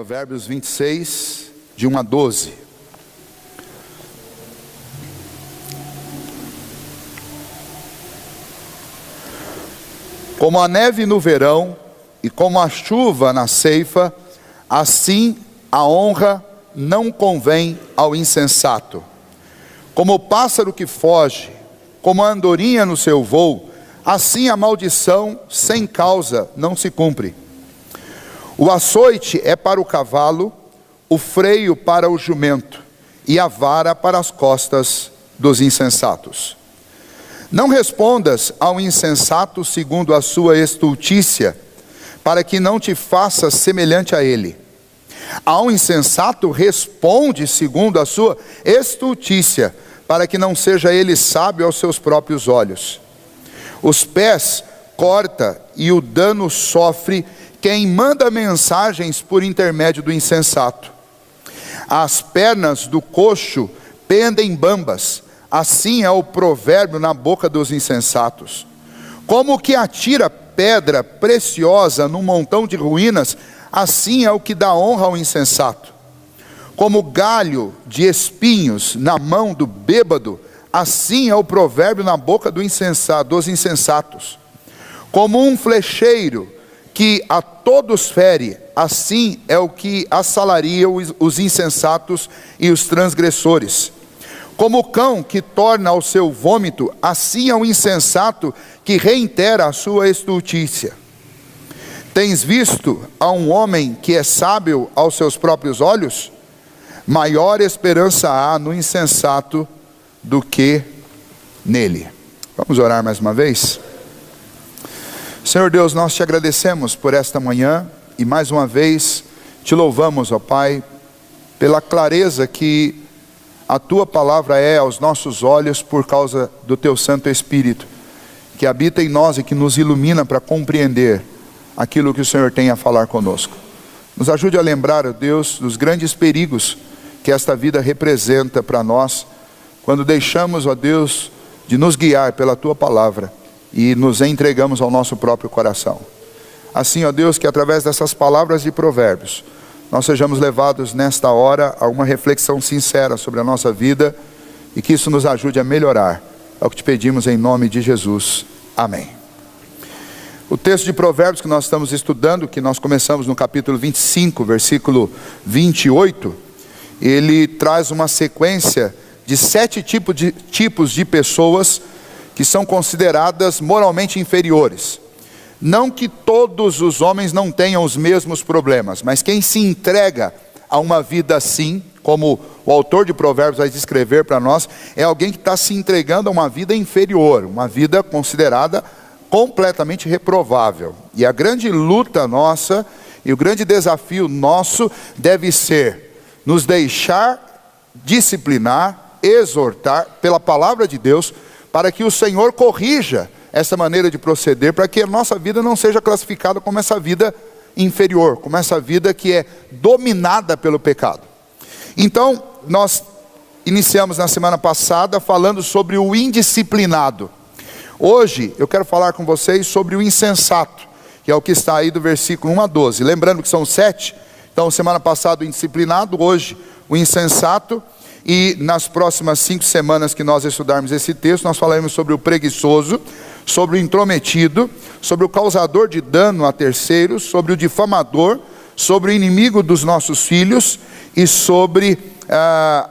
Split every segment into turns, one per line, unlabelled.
Provérbios 26, de 1 a 12. Como a neve no verão e como a chuva na ceifa, assim a honra não convém ao insensato. Como o pássaro que foge, como a andorinha no seu voo, assim a maldição sem causa não se cumpre. O açoite é para o cavalo, o freio para o jumento, e a vara para as costas dos insensatos. Não respondas ao insensato segundo a sua estultícia, para que não te faças semelhante a ele. Ao insensato responde segundo a sua estultícia, para que não seja ele sábio aos seus próprios olhos. Os pés corta e o dano sofre quem manda mensagens por intermédio do insensato. As pernas do coxo pendem bambas, assim é o provérbio na boca dos insensatos. Como o que atira pedra preciosa num montão de ruínas, assim é o que dá honra ao insensato. Como galho de espinhos na mão do bêbado, assim é o provérbio na boca dos insensatos. Como um flecheiro que a todos fere, assim é o que assalaria os insensatos e os transgressores. Como o cão que torna ao seu vômito, assim é o insensato que reitera a sua estultícia. Tens visto a um homem que é sábio aos seus próprios olhos? Maior esperança há no insensato do que nele. Vamos orar mais uma vez? Senhor Deus, nós te agradecemos por esta manhã e mais uma vez te louvamos, ó Pai, pela clareza que a tua palavra é aos nossos olhos por causa do teu Santo Espírito, que habita em nós e que nos ilumina para compreender aquilo que o Senhor tem a falar conosco. Nos ajude a lembrar, ó Deus, dos grandes perigos que esta vida representa para nós, quando deixamos, ó Deus, de nos guiar pela tua palavra e nos entregamos ao nosso próprio coração. Assim, ó Deus, que através dessas palavras de provérbios, nós sejamos levados nesta hora a uma reflexão sincera sobre a nossa vida e que isso nos ajude a melhorar. É o que te pedimos em nome de Jesus. Amém. O texto de provérbios que nós estamos estudando, que nós começamos no capítulo 25, versículo 28, ele traz uma sequência de 7 tipos de pessoas que são consideradas moralmente inferiores. Não que todos os homens não tenham os mesmos problemas, mas quem se entrega a uma vida assim, como o autor de provérbios vai descrever para nós, é alguém que está se entregando a uma vida inferior, uma vida considerada completamente reprovável. E a grande luta nossa, e o grande desafio nosso deve ser nos deixar disciplinar, exortar pela palavra de Deus, para que o Senhor corrija essa maneira de proceder, para que a nossa vida não seja classificada como essa vida inferior, como essa vida que é dominada pelo pecado. Então, nós iniciamos na semana passada falando sobre o indisciplinado. Hoje, eu quero falar com vocês sobre o insensato, que é o que está aí do versículo 1 a 12. Lembrando que são 7, então semana passada o indisciplinado, hoje o insensato. E nas próximas 5 semanas que nós estudarmos esse texto, nós falaremos sobre o preguiçoso, sobre o intrometido, sobre o causador de dano a terceiros, sobre o difamador, sobre o inimigo dos nossos filhos e sobre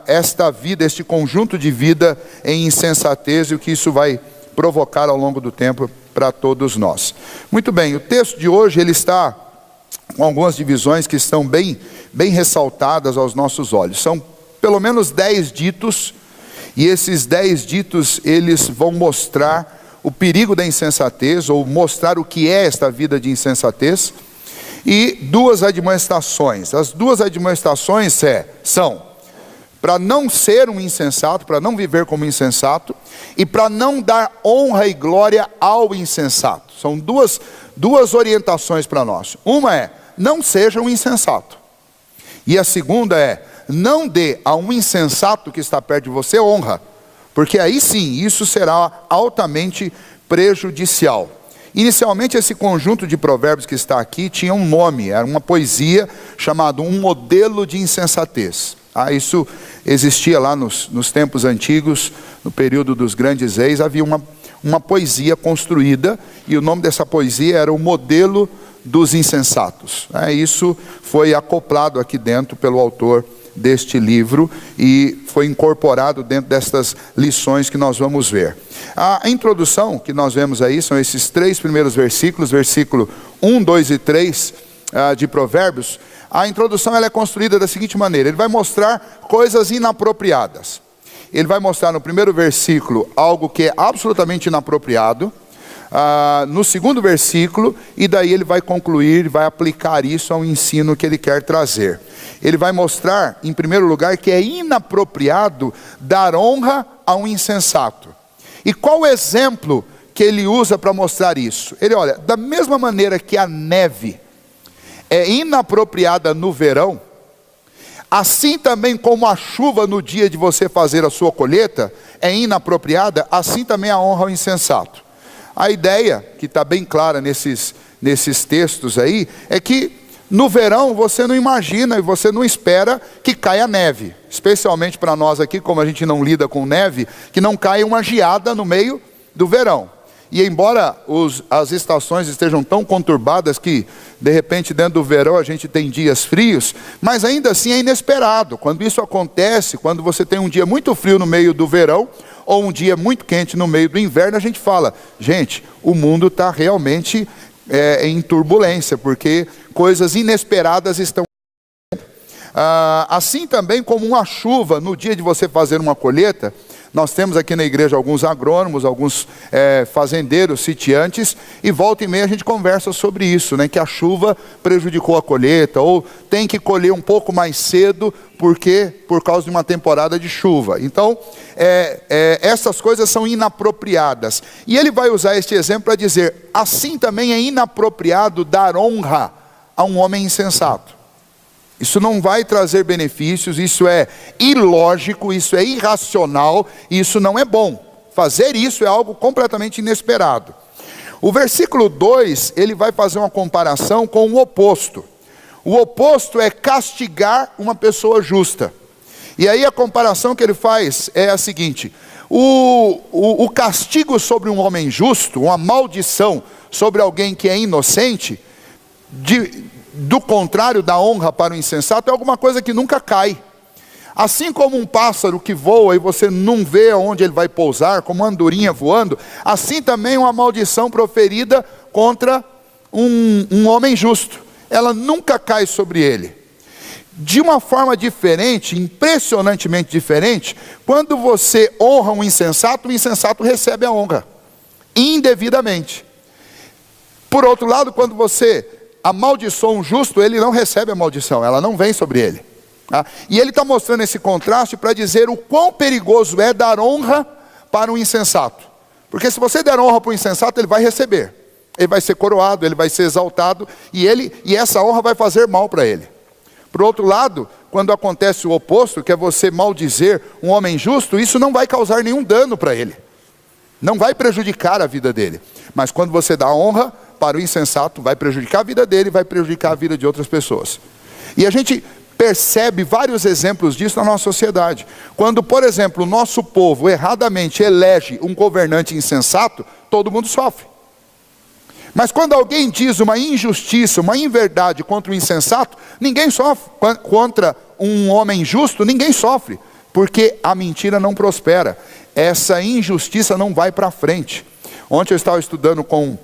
esta vida, este conjunto de vida em insensatez e o que isso vai provocar ao longo do tempo para todos nós. Muito bem, o texto de hoje ele está com algumas divisões que estão bem ressaltadas aos nossos olhos. São pelo menos 10 ditos, e esses 10 ditos, eles vão mostrar o perigo da insensatez, ou mostrar o que é esta vida de insensatez, e 2 admoestações. As 2 admoestações são para não ser um insensato, para não viver como insensato, e para não dar honra e glória ao insensato. São duas orientações para nós. Uma é, não seja um insensato. E a segunda é, não dê a um insensato que está perto de você honra, porque aí sim, isso será altamente prejudicial. Inicialmente, esse conjunto de provérbios que está aqui tinha um nome, era uma poesia chamada Um Modelo de Insensatez. Isso existia lá nos tempos antigos, no período dos grandes reis, havia uma poesia construída, e o nome dessa poesia era O Modelo dos Insensatos. Isso foi acoplado aqui dentro pelo autor deste livro e foi incorporado dentro destas lições que nós vamos ver. A introdução que nós vemos aí são esses 3 primeiros versículos, versículo 1, 2 e 3 de Provérbios. A introdução ela é construída da seguinte maneira: ele vai mostrar coisas inapropriadas. Ele vai mostrar no primeiro versículo algo que é absolutamente inapropriado, no segundo versículo, e daí ele vai concluir, vai aplicar isso ao ensino que ele quer trazer. Ele vai mostrar, em primeiro lugar, que é inapropriado dar honra a um insensato. E qual o exemplo que ele usa para mostrar isso? Ele olha, da mesma maneira que a neve é inapropriada no verão, assim também como a chuva no dia de você fazer a sua colheita é inapropriada, assim também a honra ao insensato. A ideia, que está bem clara nesses textos aí, é que no verão você não imagina e você não espera que caia neve. Especialmente para nós aqui, como a gente não lida com neve, que não caia uma geada no meio do verão. E embora as estações estejam tão conturbadas que, de repente, dentro do verão a gente tem dias frios, mas ainda assim é inesperado. Quando isso acontece, quando você tem um dia muito frio no meio do verão, ou um dia muito quente no meio do inverno, a gente fala, gente, o mundo está realmente em turbulência, porque coisas inesperadas estão. Assim também como uma chuva no dia de você fazer uma colheita. Nós temos aqui na igreja alguns agrônomos, alguns fazendeiros, sitiantes, e volta e meia a gente conversa sobre isso, né? Que a chuva prejudicou a colheita, ou tem que colher um pouco mais cedo, por causa de uma temporada de chuva. Então, essas coisas são inapropriadas. E ele vai usar este exemplo para dizer, assim também é inapropriado dar honra a um homem insensato. Isso não vai trazer benefícios, isso é ilógico, isso é irracional, isso não é bom. Fazer isso é algo completamente inesperado. O versículo 2, ele vai fazer uma comparação com o oposto. O oposto é castigar uma pessoa justa. E aí a comparação que ele faz é a seguinte: o castigo sobre um homem justo, uma maldição sobre alguém que é inocente, do contrário da honra para o insensato, é alguma coisa que nunca cai. Assim como um pássaro que voa e você não vê onde ele vai pousar, como uma andorinha voando, assim também uma maldição proferida contra um homem justo, ela nunca cai sobre ele. De uma forma diferente, impressionantemente diferente, quando você honra um insensato, o insensato recebe a honra, indevidamente. Por outro lado, quando você amaldiçoa um justo, ele não recebe a maldição, ela não vem sobre ele. E ele está mostrando esse contraste para dizer o quão perigoso é dar honra para um insensato. Porque se você der honra para o insensato, ele vai receber. Ele vai ser coroado, ele vai ser exaltado, e essa honra vai fazer mal para ele. Por outro lado, quando acontece o oposto, que é você maldizer um homem justo, isso não vai causar nenhum dano para ele. Não vai prejudicar a vida dele. Mas quando você dá honra para o insensato, vai prejudicar a vida dele, vai prejudicar a vida de outras pessoas. E a gente percebe vários exemplos disso na nossa sociedade. Quando, por exemplo, o nosso povo erradamente elege um governante insensato, todo mundo sofre. Mas quando alguém diz uma injustiça, uma inverdade contra o insensato, ninguém sofre. Contra um homem justo, ninguém sofre. Porque a mentira não prospera. Essa injustiça não vai para frente. Ontem eu estava estudando com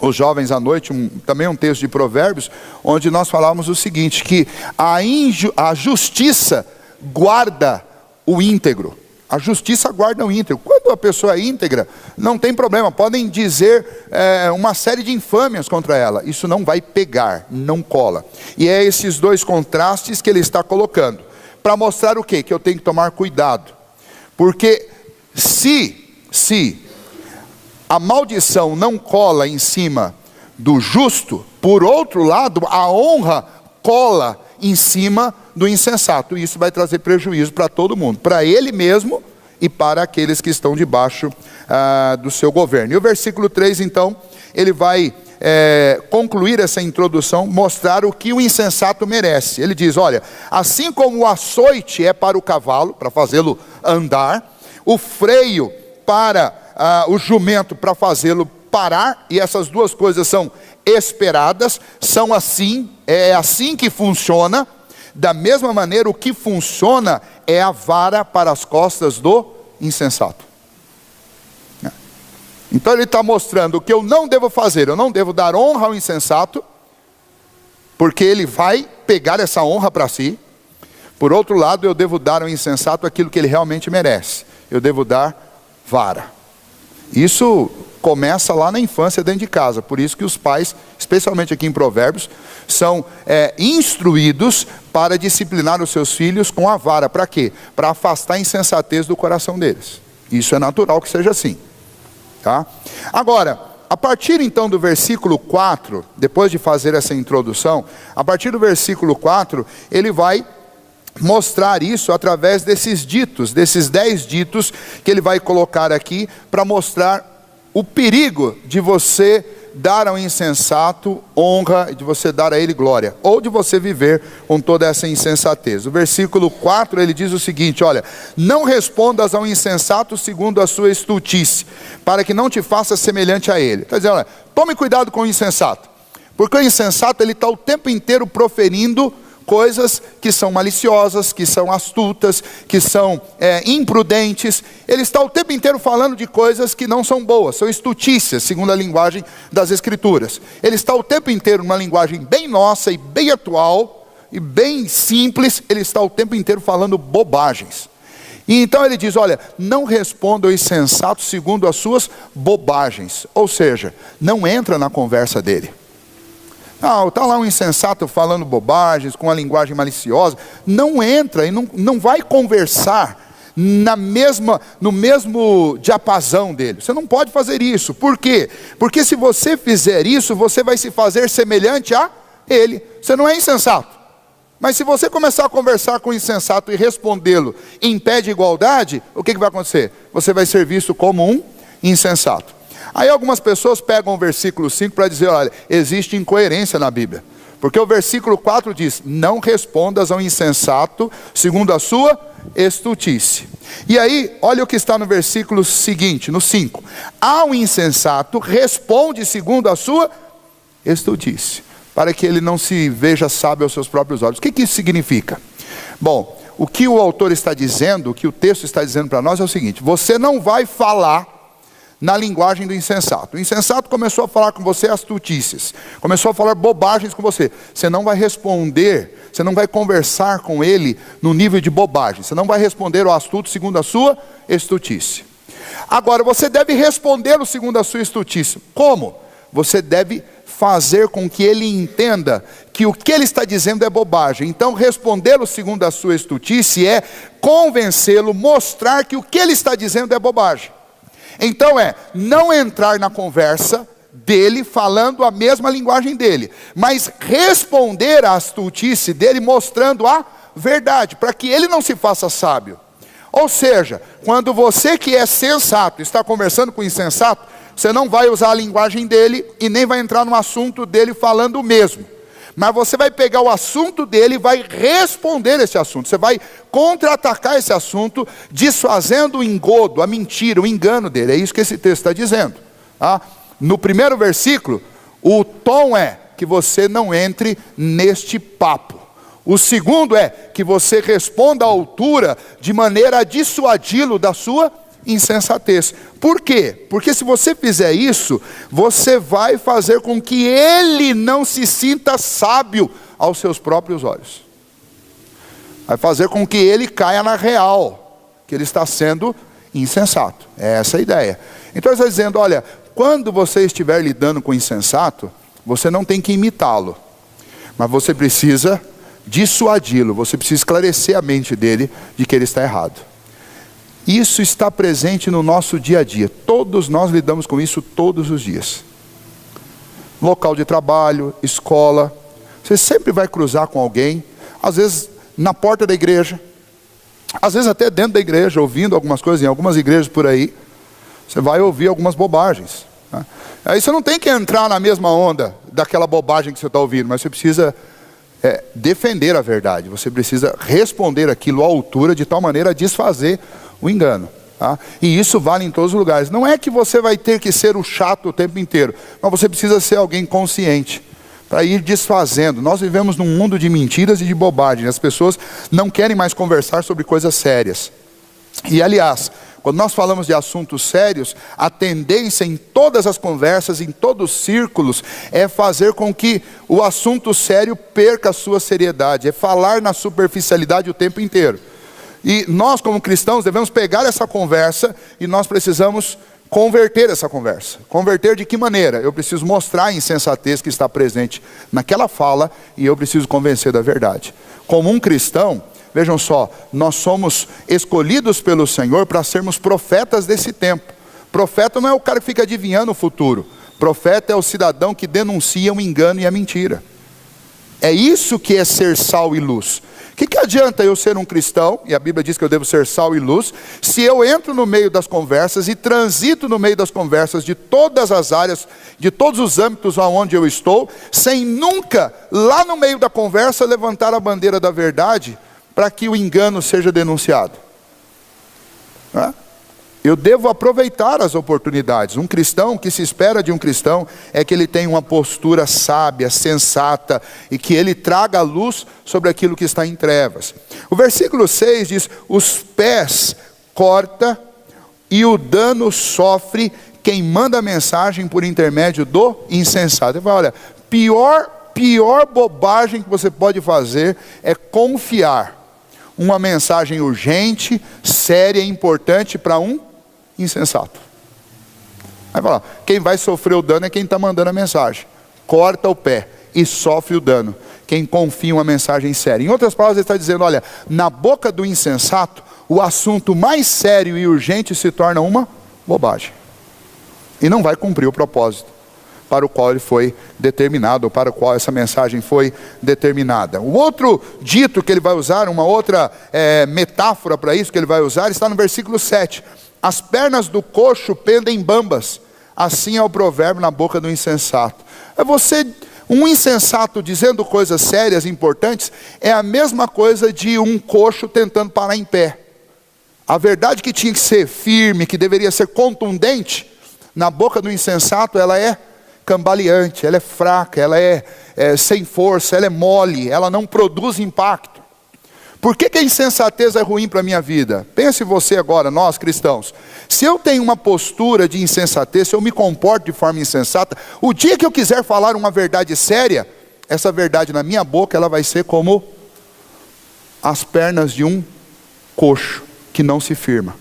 os jovens à noite, também um texto de Provérbios, onde nós falávamos o seguinte, que a justiça guarda o íntegro. A justiça guarda o íntegro. Quando a pessoa é íntegra, não tem problema, podem dizer uma série de infâmias contra ela. Isso não vai pegar, não cola. E é esses dois contrastes que ele está colocando. Para mostrar o quê? Que eu tenho que tomar cuidado. Porque se a maldição não cola em cima do justo, por outro lado, a honra cola em cima do insensato. E isso vai trazer prejuízo para todo mundo, para ele mesmo e para aqueles que estão debaixo do seu governo. E o versículo 3, então, ele vai concluir essa introdução, mostrar o que o insensato merece. Ele diz, olha, assim como o açoite é para o cavalo, para fazê-lo andar, o freio para o jumento, para fazê-lo parar, e essas duas coisas são esperadas, são assim, é assim que funciona. Da mesma maneira, o que funciona é a vara para as costas do insensato. Então ele está mostrando o que eu não devo fazer. Eu não devo dar honra ao insensato, porque ele vai pegar essa honra para si. Por outro lado, eu devo dar ao insensato aquilo que ele realmente merece. Eu devo dar vara. Isso começa lá na infância, dentro de casa. Por isso que os pais, especialmente aqui em Provérbios, são instruídos para disciplinar os seus filhos com a vara. Para quê? Para afastar a insensatez do coração deles. Isso é natural que seja assim. Tá? Agora, a partir então do versículo 4, depois de fazer essa introdução, a partir do versículo 4, ele vai mostrar isso através desses ditos, desses 10 ditos que ele vai colocar aqui, para mostrar o perigo de você dar ao insensato honra, de você dar a ele glória, ou de você viver com toda essa insensatez. O versículo 4 ele diz o seguinte, olha, não respondas ao insensato segundo a sua estultice, para que não te faça semelhante a ele. Quer dizer, olha, tome cuidado com o insensato, porque o insensato ele está o tempo inteiro proferindo coisas que são maliciosas, que são astutas, que são imprudentes. Ele está o tempo inteiro falando de coisas que não são boas, são estultícias, segundo a linguagem das Escrituras. Ele está o tempo inteiro numa linguagem bem nossa e bem atual, e bem simples, ele está o tempo inteiro falando bobagens. E então ele diz, olha, não responda ao insensato segundo as suas bobagens. Ou seja, não entra na conversa dele. Não, está lá um insensato falando bobagens, com a linguagem maliciosa. Não entra e não vai conversar no mesmo diapasão dele. Você não pode fazer isso. Por quê? Porque se você fizer isso, você vai se fazer semelhante a ele. Você não é insensato. Mas se você começar a conversar com o insensato e respondê-lo em pé de igualdade, o que vai acontecer? Você vai ser visto como um insensato. Aí algumas pessoas pegam o versículo 5 para dizer, olha, existe incoerência na Bíblia. Porque o versículo 4 diz, não respondas ao insensato segundo a sua estultice. E aí, olha o que está no versículo seguinte, no 5. Ao insensato responde segundo a sua estultice, para que ele não se veja sábio aos seus próprios olhos. O que isso significa? Bom, o que o autor está dizendo, o que o texto está dizendo para nós é o seguinte, você não vai falar na linguagem do insensato. O insensato começou a falar com você astutices, começou a falar bobagens com você. Você não vai responder, você não vai conversar com ele no nível de bobagem. Você não vai responder ao astuto segundo a sua estultice. Agora, você deve respondê-lo segundo a sua estultice. Como? Você deve fazer com que ele entenda que o que ele está dizendo é bobagem. Então, respondê-lo segundo a sua estultice é convencê-lo, mostrar que o que ele está dizendo é bobagem. Então não entrar na conversa dele falando a mesma linguagem dele, mas responder à astutice dele mostrando a verdade, para que ele não se faça sábio. Ou seja, quando você que é sensato está conversando com o insensato, você não vai usar a linguagem dele e nem vai entrar no assunto dele falando o mesmo. Mas você vai pegar o assunto dele e vai responder esse assunto. Você vai contra-atacar esse assunto, desfazendo o engodo, a mentira, o engano dele. É isso que esse texto está dizendo. No primeiro versículo, o tom é que você não entre neste papo. O segundo é que você responda à altura, de maneira a dissuadi-lo da sua insensatez. Por quê? Porque se você fizer isso, você vai fazer com que ele não se sinta sábio aos seus próprios olhos. Vai fazer com que ele caia na real, que ele está sendo insensato. É essa a ideia. Então ele está dizendo, olha, quando você estiver lidando com o insensato, você não tem que imitá-lo, mas você precisa dissuadi-lo, você precisa esclarecer a mente dele de que ele está errado. Isso está presente no nosso dia a dia. Todos nós lidamos com isso todos os dias. Local de trabalho, escola. Você sempre vai cruzar com alguém, às vezes na porta da igreja, às vezes até dentro da igreja, ouvindo algumas coisas em algumas igrejas por aí. Você vai ouvir algumas bobagens. Aí você não tem que entrar na mesma onda daquela bobagem que você está ouvindo, mas você precisa defender a verdade. Você precisa responder aquilo à altura, de tal maneira a desfazer o engano. E isso vale em todos os lugares. Não é que você vai ter que ser o chato o tempo inteiro, mas você precisa ser alguém consciente para ir desfazendo. Nós vivemos num mundo de mentiras e de bobagem. As pessoas não querem mais conversar sobre coisas sérias. E aliás, quando nós falamos de assuntos sérios, a tendência em todas as conversas, em todos os círculos, é fazer com que o assunto sério perca a sua seriedade, é falar na superficialidade o tempo inteiro. E nós, como cristãos, devemos pegar essa conversa e nós precisamos converter essa conversa. Converter de que maneira? Eu preciso mostrar a insensatez que está presente naquela fala e eu preciso convencer da verdade. Como um cristão, vejam só, nós somos escolhidos pelo Senhor para sermos profetas desse tempo. Profeta não é o cara que fica adivinhando o futuro. Profeta é o cidadão que denuncia o engano e a mentira. É isso que é ser sal e luz. O que adianta eu ser um cristão, e a Bíblia diz que eu devo ser sal e luz, se eu entro no meio das conversas e transito no meio das conversas de todas as áreas, de todos os âmbitos aonde eu estou, sem nunca, lá no meio da conversa, levantar a bandeira da verdade, para que o engano seja denunciado. Eu devo aproveitar as oportunidades. Um cristão, que se espera de um cristão, é que ele tenha uma postura sábia, sensata, e que ele traga a luz sobre aquilo que está em trevas. O versículo 6 diz: os pés corta e o dano sofre quem manda a mensagem por intermédio do insensato. Ele fala, olha, pior bobagem que você pode fazer é confiar uma mensagem urgente, séria e importante para um insensato. Aí fala, quem vai sofrer o dano é quem está mandando a mensagem. Corta o pé e sofre o dano quem confia em uma mensagem séria. Em outras palavras, ele está dizendo, olha, na boca do insensato, o assunto mais sério e urgente se torna uma bobagem. E não vai cumprir o propósito para o qual ele foi determinado, ou para o qual essa mensagem foi determinada. O outro dito que ele vai usar, uma outra metáfora para isso que ele vai usar, está no versículo 7. As pernas do coxo pendem bambas, assim é o provérbio na boca do insensato. Um insensato dizendo coisas sérias, importantes, é a mesma coisa de um coxo tentando parar em pé. A verdade que tinha que ser firme, que deveria ser contundente, na boca do insensato ela é cambaleante, ela é fraca, ela é sem força, ela é mole, ela não produz impacto. Por que a insensatez é ruim para a minha vida? Pense você agora, nós cristãos. Se eu tenho uma postura de insensatez, se eu me comporto de forma insensata, o dia que eu quiser falar uma verdade séria, essa verdade na minha boca, ela vai ser como as pernas de um coxo que não se firma.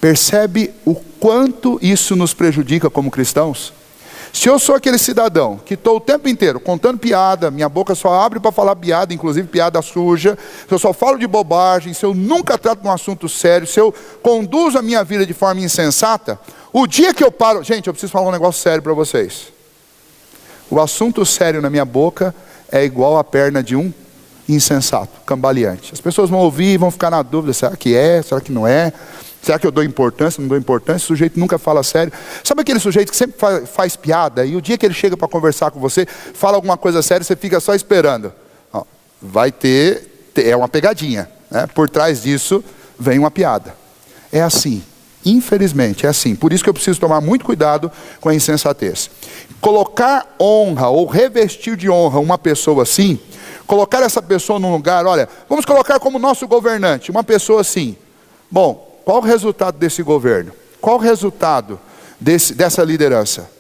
Percebe o quanto isso nos prejudica como cristãos? Se eu sou aquele cidadão que estou o tempo inteiro contando piada, minha boca só abre para falar piada, inclusive piada suja, se eu só falo de bobagem, se eu nunca trato de um assunto sério, se eu conduzo a minha vida de forma insensata, o dia que eu paro... Gente, eu preciso falar um negócio sério para vocês. O assunto sério na minha boca é igual a perna de um insensato, cambaleante. As pessoas vão ouvir e vão ficar na dúvida, será que é, será que não é? Será que eu dou importância, não dou importância? O sujeito nunca fala sério. Sabe aquele sujeito que sempre faz piada, e o dia que ele chega para conversar com você, fala alguma coisa séria, você fica só esperando. Vai ter, é uma pegadinha, né? Por trás disso vem uma piada. É assim, infelizmente é assim. Por isso que eu preciso tomar muito cuidado com a insensatez. Colocar honra, ou revestir de honra uma pessoa assim, colocar essa pessoa num lugar, olha, vamos colocar como nosso governante, uma pessoa assim. Bom, qual o resultado desse governo? Qual o resultado dessa liderança?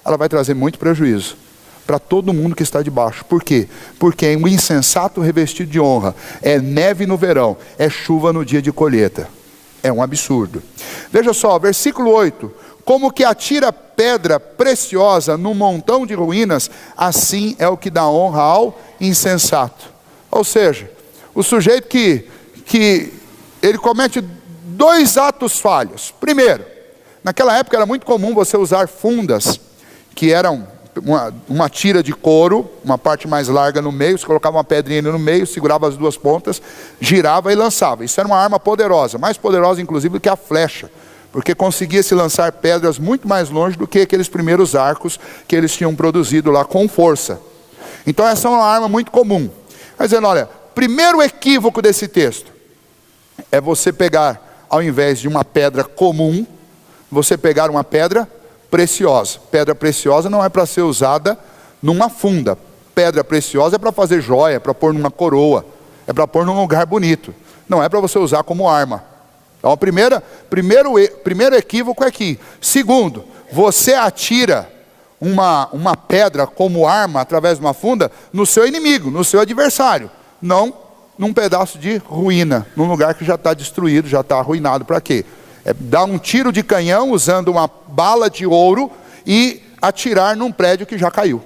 Ela vai trazer muito prejuízo para todo mundo que está debaixo. Por quê? Porque é um insensato revestido de honra. É neve no verão, é chuva no dia de colheita. É um absurdo. Veja só, versículo 8. Como que atira pedra preciosa num montão de ruínas, assim é o que dá honra ao insensato. Ou seja, o sujeito que ele comete 2 atos falhos. Primeiro, naquela época era muito comum você usar fundas, que eram uma tira de couro, uma parte mais larga no meio, você colocava uma pedrinha no meio, segurava as 2 pontas, girava e lançava. Isso era uma arma poderosa, mais poderosa inclusive do que a flecha, porque conseguia se lançar pedras muito mais longe do que aqueles primeiros arcos que eles tinham produzido lá com força. Então essa é uma arma muito comum. Mas dizendo, olha, primeiro equívoco desse texto é você pegar, ao invés de uma pedra comum, você pegar uma pedra preciosa. Pedra preciosa não é para ser usada numa funda. Pedra preciosa é para fazer joia, é para pôr numa coroa, é para pôr num lugar bonito. Não é para você usar como arma. Então, primeiro equívoco é aqui. Segundo, você atira uma pedra como arma através de uma funda no seu inimigo, no seu adversário. Não num pedaço de ruína, num lugar que já está destruído, já está arruinado. Para quê? É dar um tiro de canhão usando uma bala de ouro e atirar num prédio que já caiu.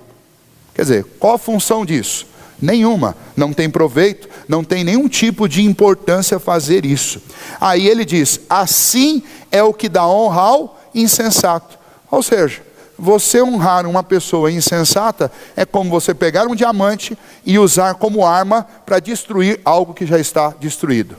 Quer dizer, qual a função disso? Nenhuma, não tem proveito, não tem nenhum tipo de importância fazer isso. Aí ele diz, assim é o que dá honra ao insensato. Ou seja, você honrar uma pessoa insensata é como você pegar um diamante e usar como arma para destruir algo que já está destruído.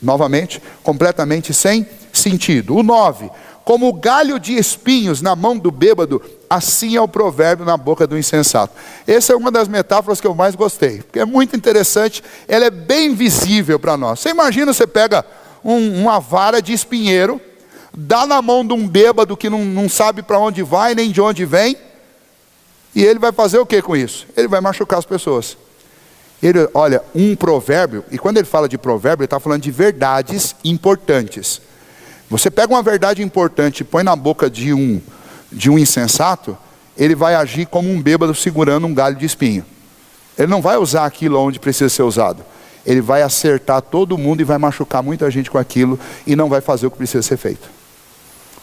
Novamente, completamente sem sentido. O 9, como o galho de espinhos na mão do bêbado, assim é o provérbio na boca do insensato. Essa é uma das metáforas que eu mais gostei, porque é muito interessante, ela é bem visível para nós. Você imagina, você pega uma vara de espinheiro, dá na mão de um bêbado que não sabe para onde vai, nem de onde vem, e ele vai fazer o que com isso? Ele vai machucar as pessoas. Ele, olha, um provérbio, e quando ele fala de provérbio, ele está falando de verdades importantes. Você pega uma verdade importante e põe na boca de um insensato, ele vai agir como um bêbado segurando um galho de espinho. Ele não vai usar aquilo onde precisa ser usado. Ele vai acertar todo mundo e vai machucar muita gente com aquilo e não vai fazer o que precisa ser feito.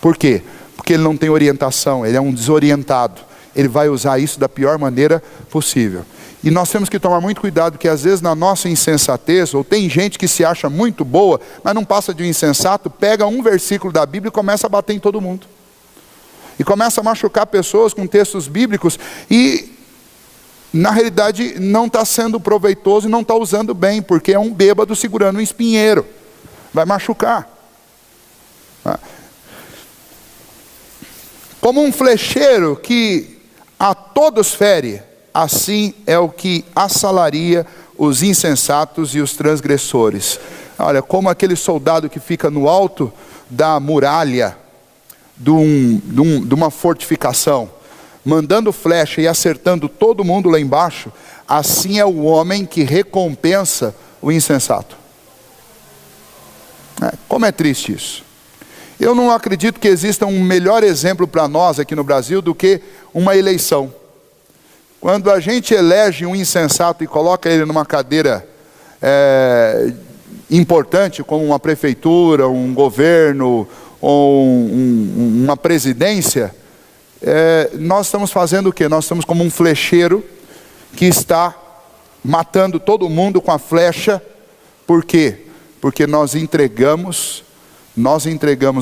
Por quê? Porque ele não tem orientação, ele é um desorientado. Ele vai usar isso da pior maneira possível. E nós temos que tomar muito cuidado, porque às vezes na nossa insensatez, ou tem gente que se acha muito boa, mas não passa de um insensato, pega um versículo da Bíblia e começa a bater em todo mundo. E começa a machucar pessoas com textos bíblicos e, na realidade, não está sendo proveitoso e não está usando bem, porque é um bêbado segurando um espinheiro. Vai machucar. Como um flecheiro que a todos fere, assim é o que assalaria os insensatos e os transgressores. Olha, como aquele soldado que fica no alto da muralha de uma fortificação, mandando flecha e acertando todo mundo lá embaixo, assim é o homem que recompensa o insensato. Como é triste isso. Eu não acredito que exista um melhor exemplo para nós aqui no Brasil do que uma eleição. Quando a gente elege um insensato e coloca ele numa cadeira importante, como uma prefeitura, um governo, ou uma presidência, nós estamos fazendo o quê? Nós estamos como um flecheiro que está matando todo mundo com a flecha. Por quê? Porque nós entregamos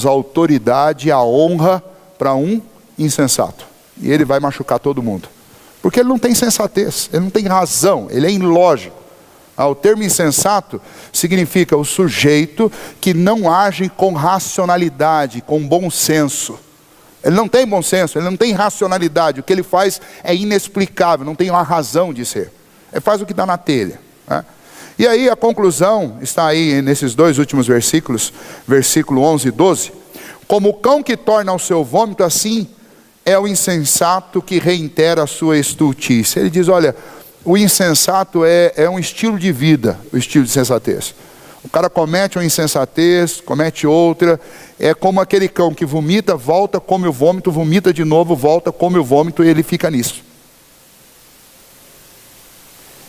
a autoridade, a honra para um insensato. E ele vai machucar todo mundo. Porque ele não tem sensatez, ele não tem razão, ele é ilógico. O termo insensato significa o sujeito que não age com racionalidade, com bom senso. Ele não tem bom senso, ele não tem racionalidade. O que ele faz é inexplicável, não tem uma razão de ser. Ele faz o que dá na telha. E aí a conclusão está aí nesses dois últimos versículos, versículo 11 e 12. Como o cão que torna ao seu vômito, assim é o insensato que reitera a sua estultícia. Ele diz, olha, o insensato é um estilo de vida, o estilo de sensatez. O cara comete uma insensatez, comete outra, é como aquele cão que vomita, volta, come o vômito, vomita de novo, volta, come o vômito e ele fica nisso.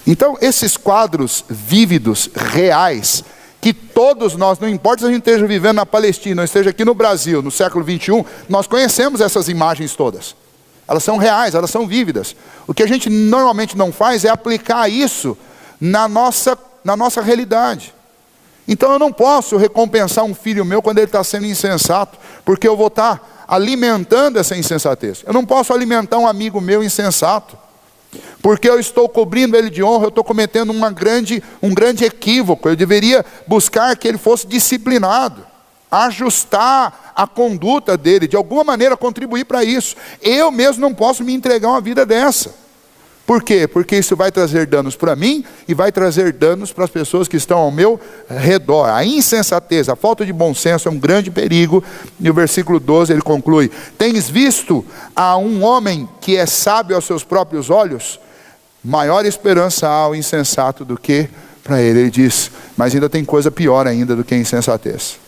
Então, esses quadros vívidos, reais, que todos nós, não importa se a gente esteja vivendo na Palestina, ou esteja aqui no Brasil, no século 21, nós conhecemos essas imagens todas. Elas são reais, elas são vívidas. O que a gente normalmente não faz é aplicar isso na nossa realidade. Então eu não posso recompensar um filho meu quando ele está sendo insensato, porque eu vou estar alimentando essa insensatez. Eu não posso alimentar um amigo meu insensato, porque eu estou cobrindo ele de honra, eu estou cometendo um grande equívoco. Eu deveria buscar que ele fosse disciplinado, ajustar a conduta dele, de alguma maneira contribuir para isso. Eu mesmo não posso me entregar uma vida dessa. Por quê? Porque isso vai trazer danos para mim e vai trazer danos para as pessoas que estão ao meu redor. A insensatez, a falta de bom senso é um grande perigo. E o versículo 12 ele conclui: tens visto a um homem que é sábio aos seus próprios olhos? Maior esperança há ao insensato do que para ele. Ele diz, mas ainda tem coisa pior ainda do que a insensatez.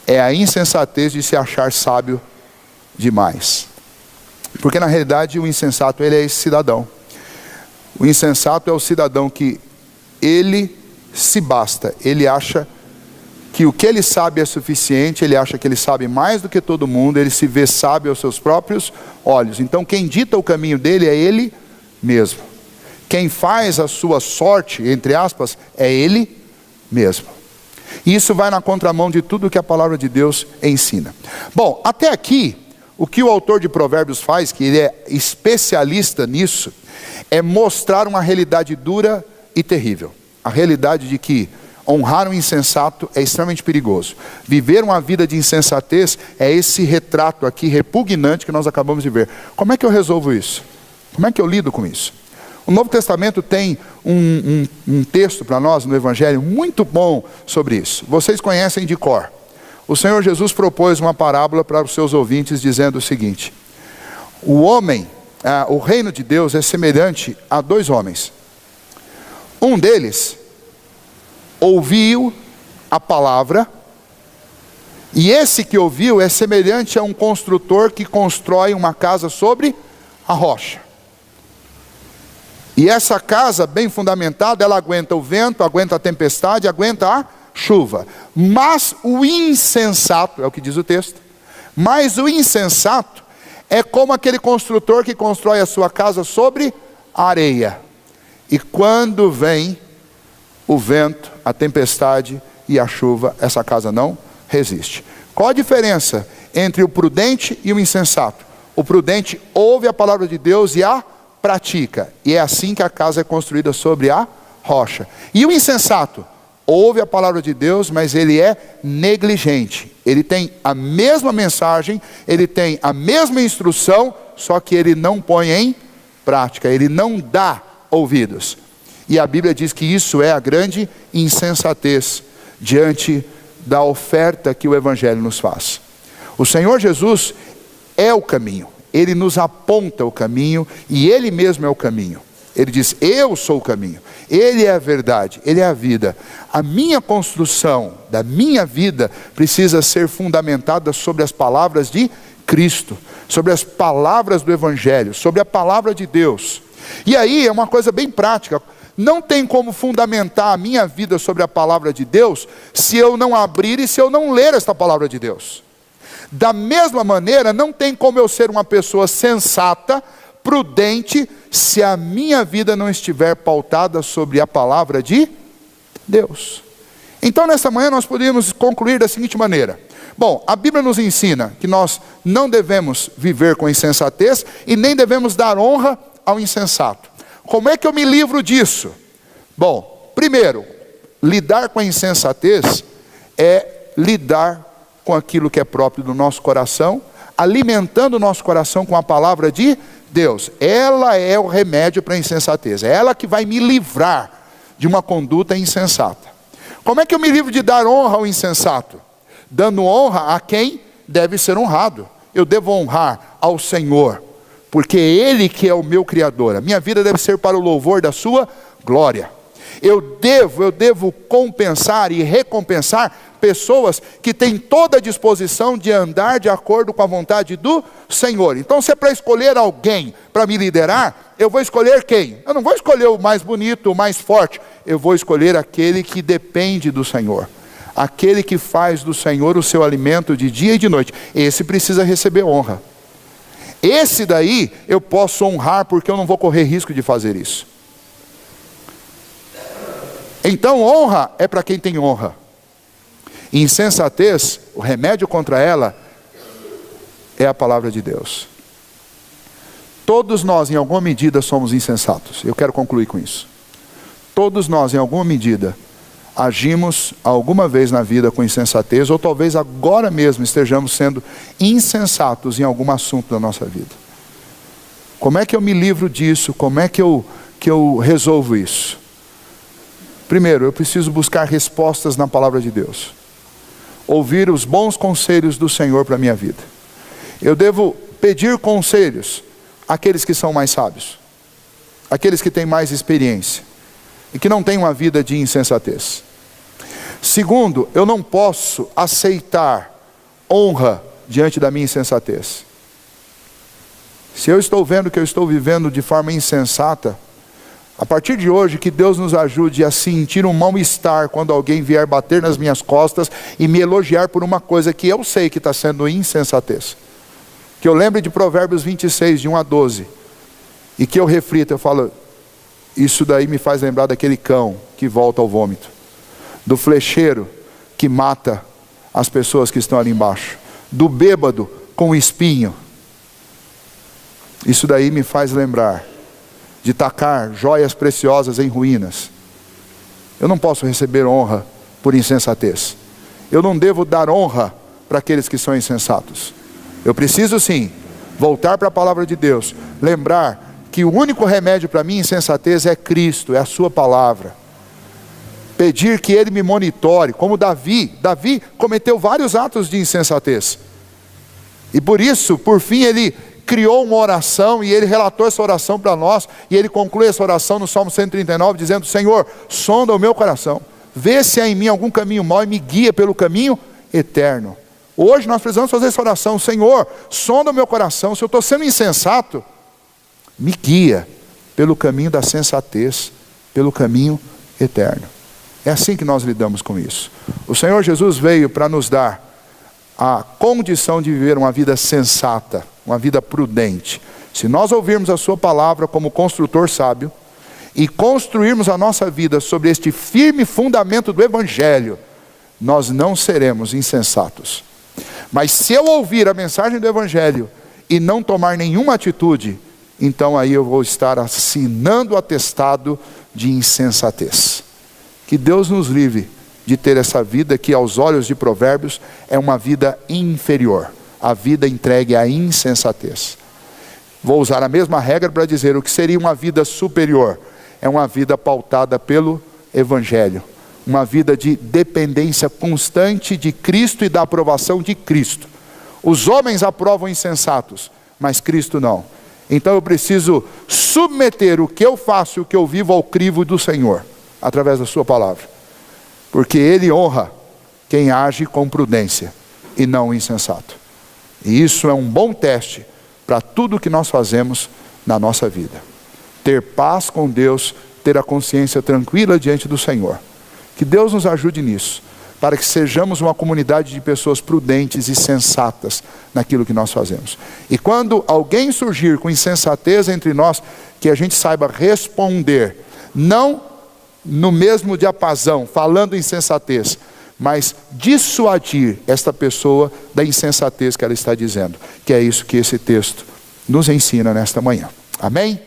É a insensatez de se achar sábio demais. Porque na realidade o insensato, ele é esse cidadão. O insensato é o cidadão que ele se basta. Ele acha que o que ele sabe é suficiente, ele acha que ele sabe mais do que todo mundo, ele se vê sábio aos seus próprios olhos. Então quem dita o caminho dele é ele mesmo. Quem faz a sua sorte, entre aspas, é ele mesmo. E isso vai na contramão de tudo que a palavra de Deus ensina. Bom, até aqui, o que o autor de Provérbios faz, que ele é especialista nisso, é mostrar uma realidade dura e terrível. A realidade de que honrar um insensato é extremamente perigoso. Viver uma vida de insensatez é esse retrato aqui repugnante que nós acabamos de ver. Como é que eu resolvo isso? Como é que eu lido com isso? O Novo Testamento tem um texto para nós no Evangelho muito bom sobre isso. Vocês conhecem de cor. O Senhor Jesus propôs uma parábola para os seus ouvintes dizendo o seguinte: o reino de Deus é semelhante a dois homens. Um deles ouviu a palavra, e esse que ouviu é semelhante a um construtor que constrói uma casa sobre a rocha. E essa casa bem fundamentada, ela aguenta o vento, aguenta a tempestade, aguenta a chuva. Mas o insensato, é o que diz o texto, mas o insensato é como aquele construtor que constrói a sua casa sobre a areia. E quando vem o vento, a tempestade e a chuva, essa casa não resiste. Qual a diferença entre o prudente e o insensato? O prudente ouve a palavra de Deus e a pratica, e é assim que a casa é construída sobre a rocha. E o insensato ouve a palavra de Deus, mas ele é negligente. Ele tem a mesma mensagem, ele tem a mesma instrução, só que ele não põe em prática, ele não dá ouvidos. E a Bíblia diz que isso é a grande insensatez diante da oferta que o Evangelho nos faz. O Senhor Jesus é o caminho. Ele nos aponta o caminho e Ele mesmo é o caminho. Ele diz, eu sou o caminho. Ele é a verdade, Ele é a vida. A minha construção da minha vida precisa ser fundamentada sobre as palavras de Cristo, sobre as palavras do Evangelho, sobre a palavra de Deus. E aí é uma coisa bem prática. Não tem como fundamentar a minha vida sobre a palavra de Deus se eu não abrir e se eu não ler esta palavra de Deus. Da mesma maneira, não tem como eu ser uma pessoa sensata, prudente, se a minha vida não estiver pautada sobre a palavra de Deus. Então, nessa manhã, nós podemos concluir da seguinte maneira. Bom, a Bíblia nos ensina que nós não devemos viver com insensatez e nem devemos dar honra ao insensato. Como é que eu me livro disso? Bom, primeiro, lidar com a insensatez é lidar com aquilo que é próprio do nosso coração, alimentando o nosso coração com a palavra de Deus. Ela é o remédio para a insensatez. É ela que vai me livrar de uma conduta insensata. Como é que eu me livro de dar honra ao insensato? Dando honra a quem deve ser honrado. Eu devo honrar ao Senhor, porque é Ele que é o meu Criador. A minha vida deve ser para o louvor da sua glória. Eu devo compensar e recompensar pessoas que têm toda a disposição de andar de acordo com a vontade do Senhor. Então, se é para escolher alguém para me liderar, eu vou escolher quem? Eu não vou escolher o mais bonito, o mais forte. Eu vou escolher aquele que depende do Senhor. Aquele que faz do Senhor o seu alimento de dia e de noite. Esse precisa receber honra. Esse daí eu posso honrar porque eu não vou correr risco de fazer isso. Então honra é para quem tem honra. Insensatez, o remédio contra ela é a palavra de Deus. Todos nós em alguma medida somos insensatos. Eu quero concluir com isso. Todos nós em alguma medida agimos alguma vez na vida com insensatez, ou talvez agora mesmo estejamos sendo insensatos em algum assunto da nossa vida. Como é que eu me livro disso? Como é que eu resolvo isso? Primeiro, eu preciso buscar respostas na palavra de Deus. Ouvir os bons conselhos do Senhor para a minha vida. Eu devo pedir conselhos àqueles que são mais sábios, aqueles que têm mais experiência e que não têm uma vida de insensatez. Segundo, eu não posso aceitar honra diante da minha insensatez. Se eu estou vendo que eu estou vivendo de forma insensata, a partir de hoje, que Deus nos ajude a sentir um mal-estar quando alguém vier bater nas minhas costas e me elogiar por uma coisa que eu sei que está sendo insensatez. Que eu lembre de Provérbios 26, de 1 a 12, e que eu reflita, eu falo, isso daí me faz lembrar daquele cão que volta ao vômito, do flecheiro que mata as pessoas que estão ali embaixo, do bêbado com o espinho. Isso daí me faz lembrar de tacar joias preciosas em ruínas. Eu não posso receber honra por insensatez. Eu não devo dar honra para aqueles que são insensatos. Eu preciso sim voltar para a palavra de Deus, lembrar que o único remédio para minha insensatez é Cristo, é a sua palavra. Pedir que Ele me monitore, como Davi cometeu vários atos de insensatez. E por isso, por fim, ele criou uma oração e ele relatou essa oração para nós, e ele conclui essa oração no Salmo 139, dizendo: Senhor, sonda o meu coração, vê se há em mim algum caminho mau e me guia pelo caminho eterno. Hoje nós precisamos fazer essa oração: Senhor, sonda o meu coração, se eu estou sendo insensato, me guia pelo caminho da sensatez, pelo caminho eterno. É assim que nós lidamos com isso. O Senhor Jesus veio para nos dar a condição de viver uma vida sensata, uma vida prudente. Se nós ouvirmos a sua palavra como construtor sábio e construirmos a nossa vida sobre este firme fundamento do Evangelho, nós não seremos insensatos. Mas se eu ouvir a mensagem do Evangelho e não tomar nenhuma atitude, então aí eu vou estar assinando o atestado de insensatez. Que Deus nos livre de ter essa vida que aos olhos de Provérbios é uma vida inferior, a vida entregue à insensatez. Vou usar a mesma regra para dizer o que seria uma vida superior. É uma vida pautada pelo Evangelho, uma vida de dependência constante de Cristo e da aprovação de Cristo. Os homens aprovam insensatos, mas Cristo não. Então eu preciso submeter o que eu faço e o que eu vivo ao crivo do Senhor, através da sua palavra. Porque Ele honra quem age com prudência e não o insensato. E isso é um bom teste para tudo que nós fazemos na nossa vida. Ter paz com Deus, ter a consciência tranquila diante do Senhor. Que Deus nos ajude nisso, para que sejamos uma comunidade de pessoas prudentes e sensatas naquilo que nós fazemos. E quando alguém surgir com insensatez entre nós, que a gente saiba responder, não no mesmo diapasão, falando insensatez, mas dissuadir esta pessoa da insensatez que ela está dizendo. Que é isso que esse texto nos ensina nesta manhã. Amém?